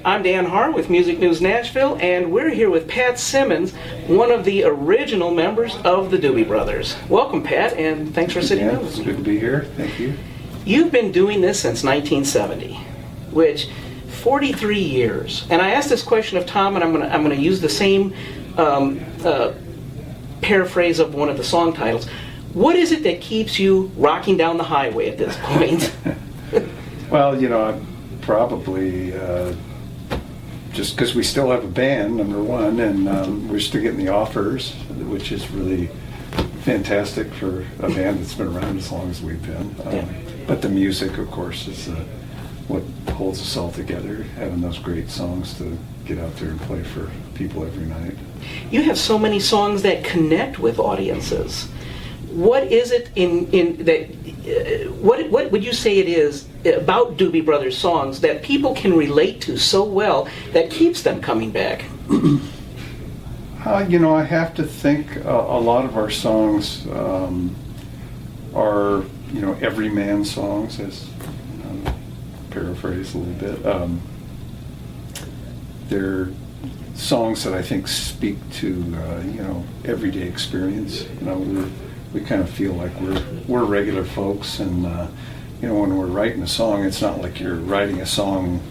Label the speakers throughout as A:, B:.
A: I'm Dan Harr with Music News Nashville, and we're here with Pat Simmons, one of the original members of the Doobie Brothers. Welcome, Pat, and thanks for sitting down with me.
B: It's good to be here. Thank you.
A: You've been doing this since 1970, which 43 years. And I asked this question of Tom, and I'm going to use the same paraphrase of one of the song titles. What is it that keeps you rocking down the highway at this point?
B: Well, I'm probably just because we still have a band, number one, and we're still getting the offers, which is really fantastic for a band that's been around as long as we've been. But the music, of course, is what holds us all together, having those great songs to get out there and play for people every night.
A: You have so many songs that connect with audiences. What is it what would you say it is about Doobie Brothers songs that people can relate to so well that keeps them coming back?
B: I have to think a lot of our songs are, everyman songs, as paraphrase a little bit. They're songs that I think speak to, everyday experience. We kind of feel like we're regular folks, and when we're writing a song, it's not like you're writing a song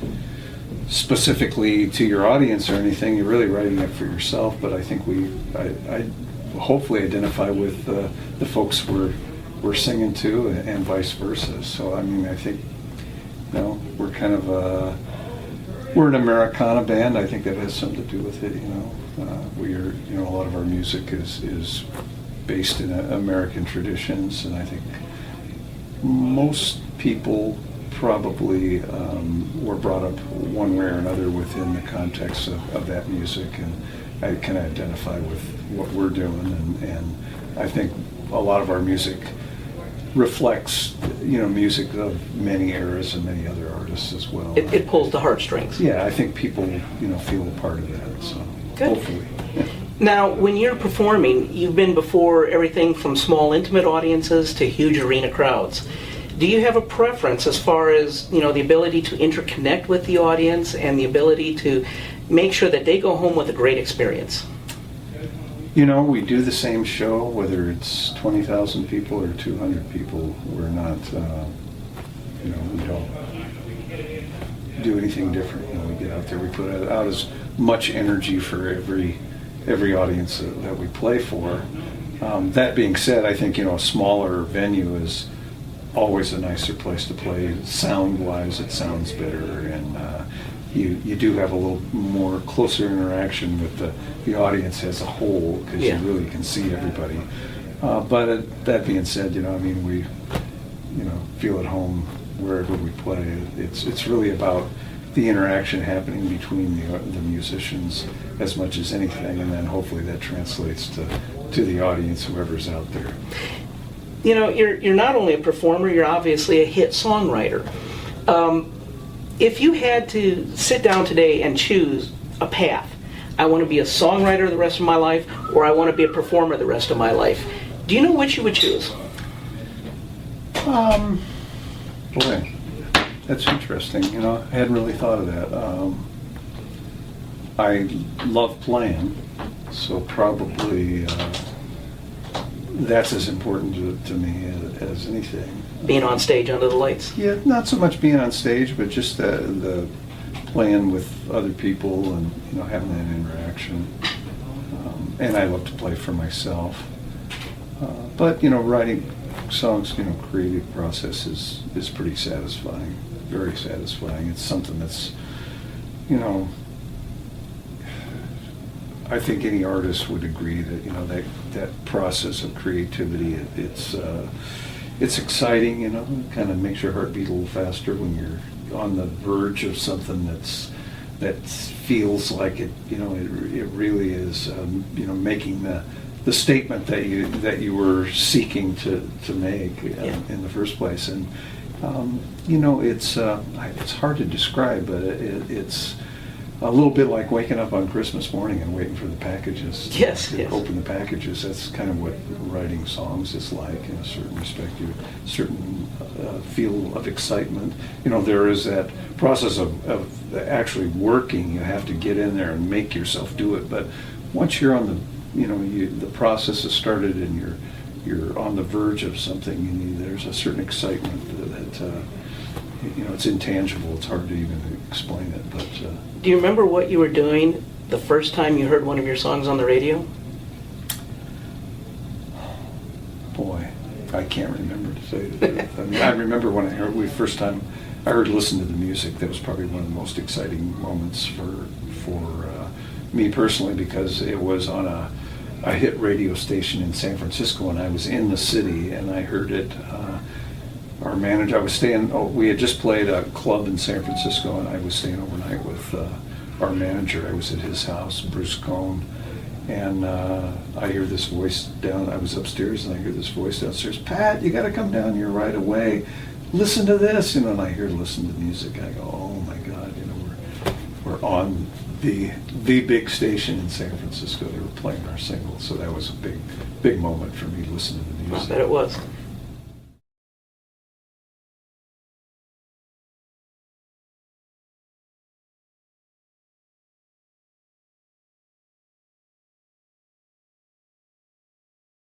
B: specifically to your audience or anything. You're really writing it for yourself. But I think I hopefully identify with the folks we're singing to, and vice versa. So I think we're kind of we're an Americana band. I think that has something to do with it. We are a lot of our music is based in American traditions, and I think most people probably were brought up one way or another within the context of that music, and I can identify with what we're doing, and I think a lot of our music reflects music of many eras and many other artists as well.
A: It pulls the heartstrings.
B: Yeah, I think people feel a part of that, so
A: good.
B: Hopefully.
A: Now, when you're performing, you've been before everything from small, intimate audiences to huge arena crowds. Do you have a preference as far as, the ability to interconnect with the audience and the ability to make sure that they go home with a great experience?
B: We do the same show, whether it's 20,000 people or 200 people. We're not, we don't do anything different. We get out there, we put out as much energy for every audience that we play for. That being said, I think a smaller venue is always a nicer place to play. Sound-wise, it sounds better, and you do have a little more closer interaction with the audience as a whole, because you really can see everybody. But that being said, we feel at home wherever we play. It's really about the interaction happening between the musicians as much as anything, and then hopefully that translates to the audience, whoever's out there.
A: You're not only a performer, you're obviously a hit songwriter. If you had to sit down today and choose a path, I want to be a songwriter the rest of my life, or I want to be a performer the rest of my life, do you know which you would choose?
B: Boy, that's interesting. I hadn't really thought of that. I love playing, so probably that's as important to me as anything.
A: Being on stage under the lights?
B: Yeah, not so much being on stage, but just the playing with other people and having that interaction. And I love to play for myself. But writing songs, creative process is pretty satisfying, very satisfying. It's something that's, I think any artist would agree that that process of creativity, it's exciting. Kind of makes your heart beat a little faster when you're on the verge of something that feels like it. It really is. Making the statement that you were seeking to make in the first place, and it's hard to describe, but it's a little bit like waking up on Christmas morning and waiting for the packages.
A: Yes,
B: to
A: yes.
B: open the packages. That's kind of what writing songs is like in a certain respect. You certain feel of excitement. You know, there is that process of actually working. You have to get in there and make yourself do it. But once you're on the, the process has started and you're on the verge of something, there's a certain excitement that it's intangible. It's hard to even explain it. But
A: Do you remember what you were doing the first time you heard one of your songs on the radio?
B: boy, I can't remember, to tell you the truth. I mean, I remember when first time I heard Listen to the Music. That was probably one of the most exciting moments for me personally, because it was on a hit radio station in San Francisco, and I was in the city and I heard it. Our manager, we had just played a club in San Francisco, and I was staying overnight with our manager. I was at his house, Bruce Cohn, and I hear this voice I was upstairs, and I hear this voice downstairs, "Pat, you got to come down here right away. Listen to this," and I hear Listen to the Music. I go, "Oh my God, we're on the big station in San Francisco. They were playing our single," so that was a big moment for me, listening to the music.
A: I bet it was.